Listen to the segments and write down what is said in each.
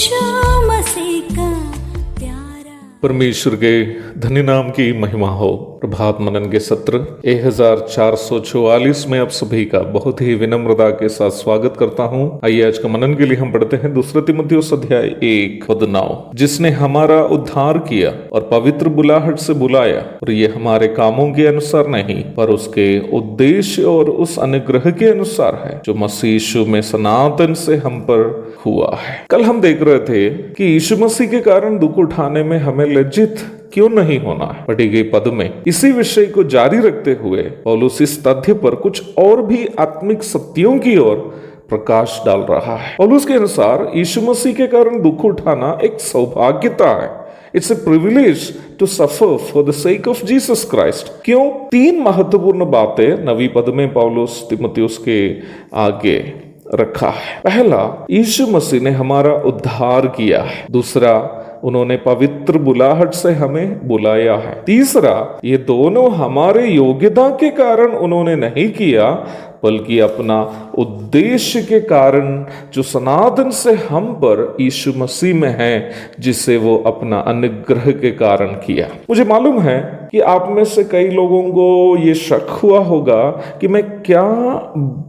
यीशु मसीह का प्यारा। परमेश्वर के धन्य नाम की महिमा हो। प्रभात मनन के सत्र 1444 में आप सभी का बहुत ही विनम्रता के साथ स्वागत करता हूं। आइए आज का मनन के लिए हम पढ़ते हैं 2 तीमुथियुस अध्याय 1:9। जिसने हमारा उद्धार किया और पवित्र बुलाहट से बुलाया, और ये हमारे कामों के अनुसार नहीं पर उसके उद्देश्य और उस अनुग्रह के अनुसार है जो मसीह यीशु में सनातन से हम पर हुआ है। कल हम देख रहे थे कि यीशु मसीह के कारण दुख उठाने में हमें लज्जित क्यों नहीं होना है। पढ़ी गई पद में इसी विषय को जारी रखते हुए पौलुस इस तथ्य पर कुछ और भी आत्मिक सत्यों की ओर प्रकाश डाल रहा है। पौलुस के अनुसार यीशु मसीह के कारण दुख उठाना एक सौभाग्यता है। It's a privilege to suffer for the sake of Jesus Christ. क्यों? 3 महत्वपूर्ण बातें नवी पद में पौलुस तीमुथियुस के आगे रखा है। पहला, यीशु मसीह ने हमारा उद्धार किया है। दूसरा, उन्होंने पवित्र बुलाहट से हमें बुलाया है। तीसरा, ये दोनों हमारे योग्यता के कारण उन्होंने नहीं किया बल्कि अपना उद्देश्य के कारण जो सनातन से हम पर यीशु मसीह में है, जिसे वो अपना अनुग्रह के कारण किया। मुझे मालूम है कि आप में से कई लोगों को ये शक हुआ होगा कि मैं क्या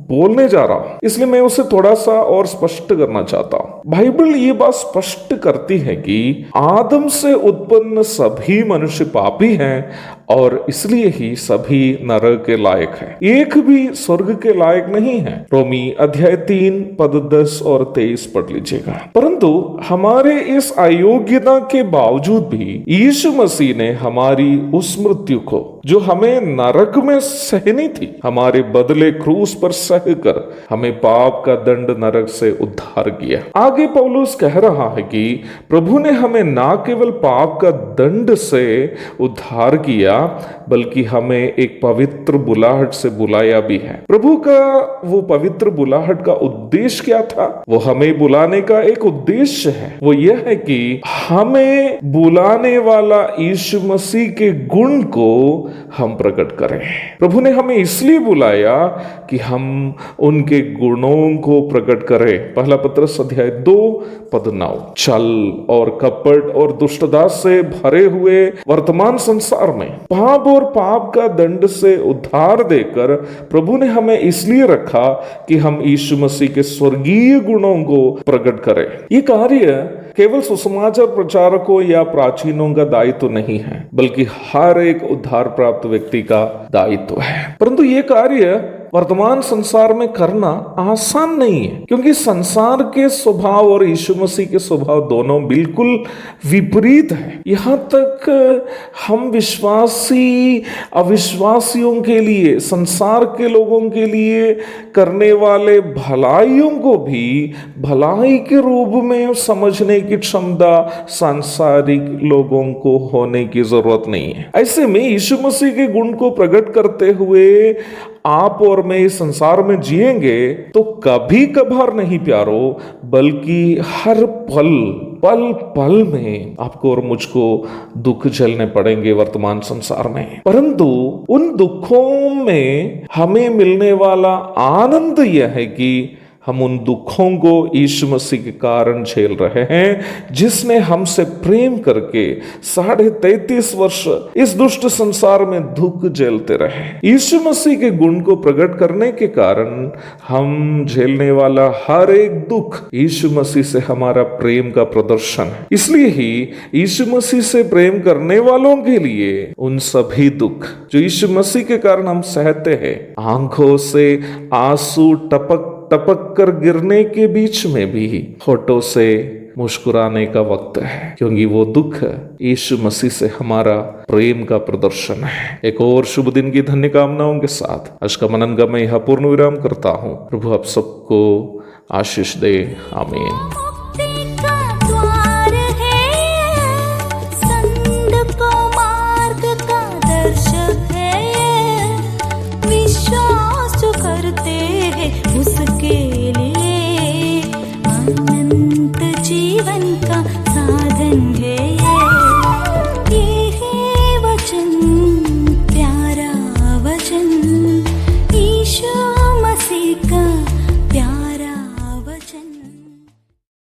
बोलने जा रहा हूं, इसलिए मैं उसे थोड़ा सा और स्पष्ट करना चाहता हूं। बाइबल ये बात स्पष्ट करती है कि आदम से उत्पन्न सभी मनुष्य पापी हैं और इसलिए ही सभी नरक के लायक हैं। एक भी स्वर्ग के लायक नहीं है। रोमी अध्याय 3 पद 10 और 23 पढ़ लीजिएगा। परंतु हमारे इस अयोग्यता के बावजूद भी यीशु मसीह ने हमारी उस मृत्यु को जो हमें नरक में सहनी थी, हमारे बदले क्रूस पर सहकर हमें पाप का दंड नरक से उद्धार किया। आगे पौलुस कह रहा है कि प्रभु ने हमें ना केवल पाप का दंड से उद्धार किया बल्कि हमें एक पवित्र बुलाहट से बुलाया भी है। प्रभु का वो पवित्र बुलाहट का उद्देश्य क्या था? वो हमें बुलाने का एक उद्देश्य है। वो यह है कि हमें बुलाने वाला यीशु मसीह के गुण को हम प्रकट करें। प्रभु ने हमें इसलिए बुलाया कि हम उनके गुणों को प्रकट करें। पहला पत्रस अध्याय 2 पद 9। छल और कपट और दुष्टता से भरे हुए वर्तमान संसार में पाप और पाप का दंड से उद्धार देकर प्रभु ने हमें इसलिए रखा कि हम यीशु मसीह के स्वर्गीय गुणों को प्रकट करें। ये कार्य केवल सुसमाचार प्रचारकों या प्राचीनों का दायित्व नहीं है, बल्कि हर एक उद्धार प्राप्त व्यक्ति का दायित्व है। परंतु ये कार्य वर्तमान संसार में करना आसान नहीं है, क्योंकि संसार के स्वभाव और यीशु मसीह के स्वभाव दोनों बिल्कुल विपरीत है। यहाँ तक हम विश्वासी अविश्वासियों के लिए, संसार के लोगों के लिए करने वाले भलाइयों को भी भलाई के रूप में समझने की क्षमता सांसारिक लोगों को होने की जरूरत नहीं है। ऐसे में यीशु मसीह के गुण को प्रकट करते हुए आप और मैं इस संसार में जिएंगे तो कभी कभार नहीं प्यारो, बल्कि हर पल पल पल में आपको और मुझको दुख झेलने पड़ेंगे वर्तमान संसार में। परंतु उन दुखों में हमें मिलने वाला आनंद यह है कि हम उन दुखों को यीशु मसीह के कारण झेल रहे हैं, जिसने हमसे प्रेम करके 33.5 वर्ष इस दुष्ट संसार में दुख झेलते रहे। यीशु मसीह के गुण को प्रकट करने के कारण हम झेलने वाला हर एक दुख यीशु मसीह से हमारा प्रेम का प्रदर्शन है। इसलिए ही यीशु मसीह से प्रेम करने वालों के लिए उन सभी दुख जो यीशु मसीह के कारण हम सहते हैं, आंखों से आंसू टपक कर गिरने के बीच में भी होठों से मुस्कुराने का वक्त है, क्योंकि वो दुख यीशु मसीह से हमारा प्रेम का प्रदर्शन है। एक और शुभ दिन की धन्य कामनाओं के साथ आज का मनन का मैं यहाँ पूर्ण विराम करता हूँ। प्रभु आप सबको आशीष दे। आमीन। उसके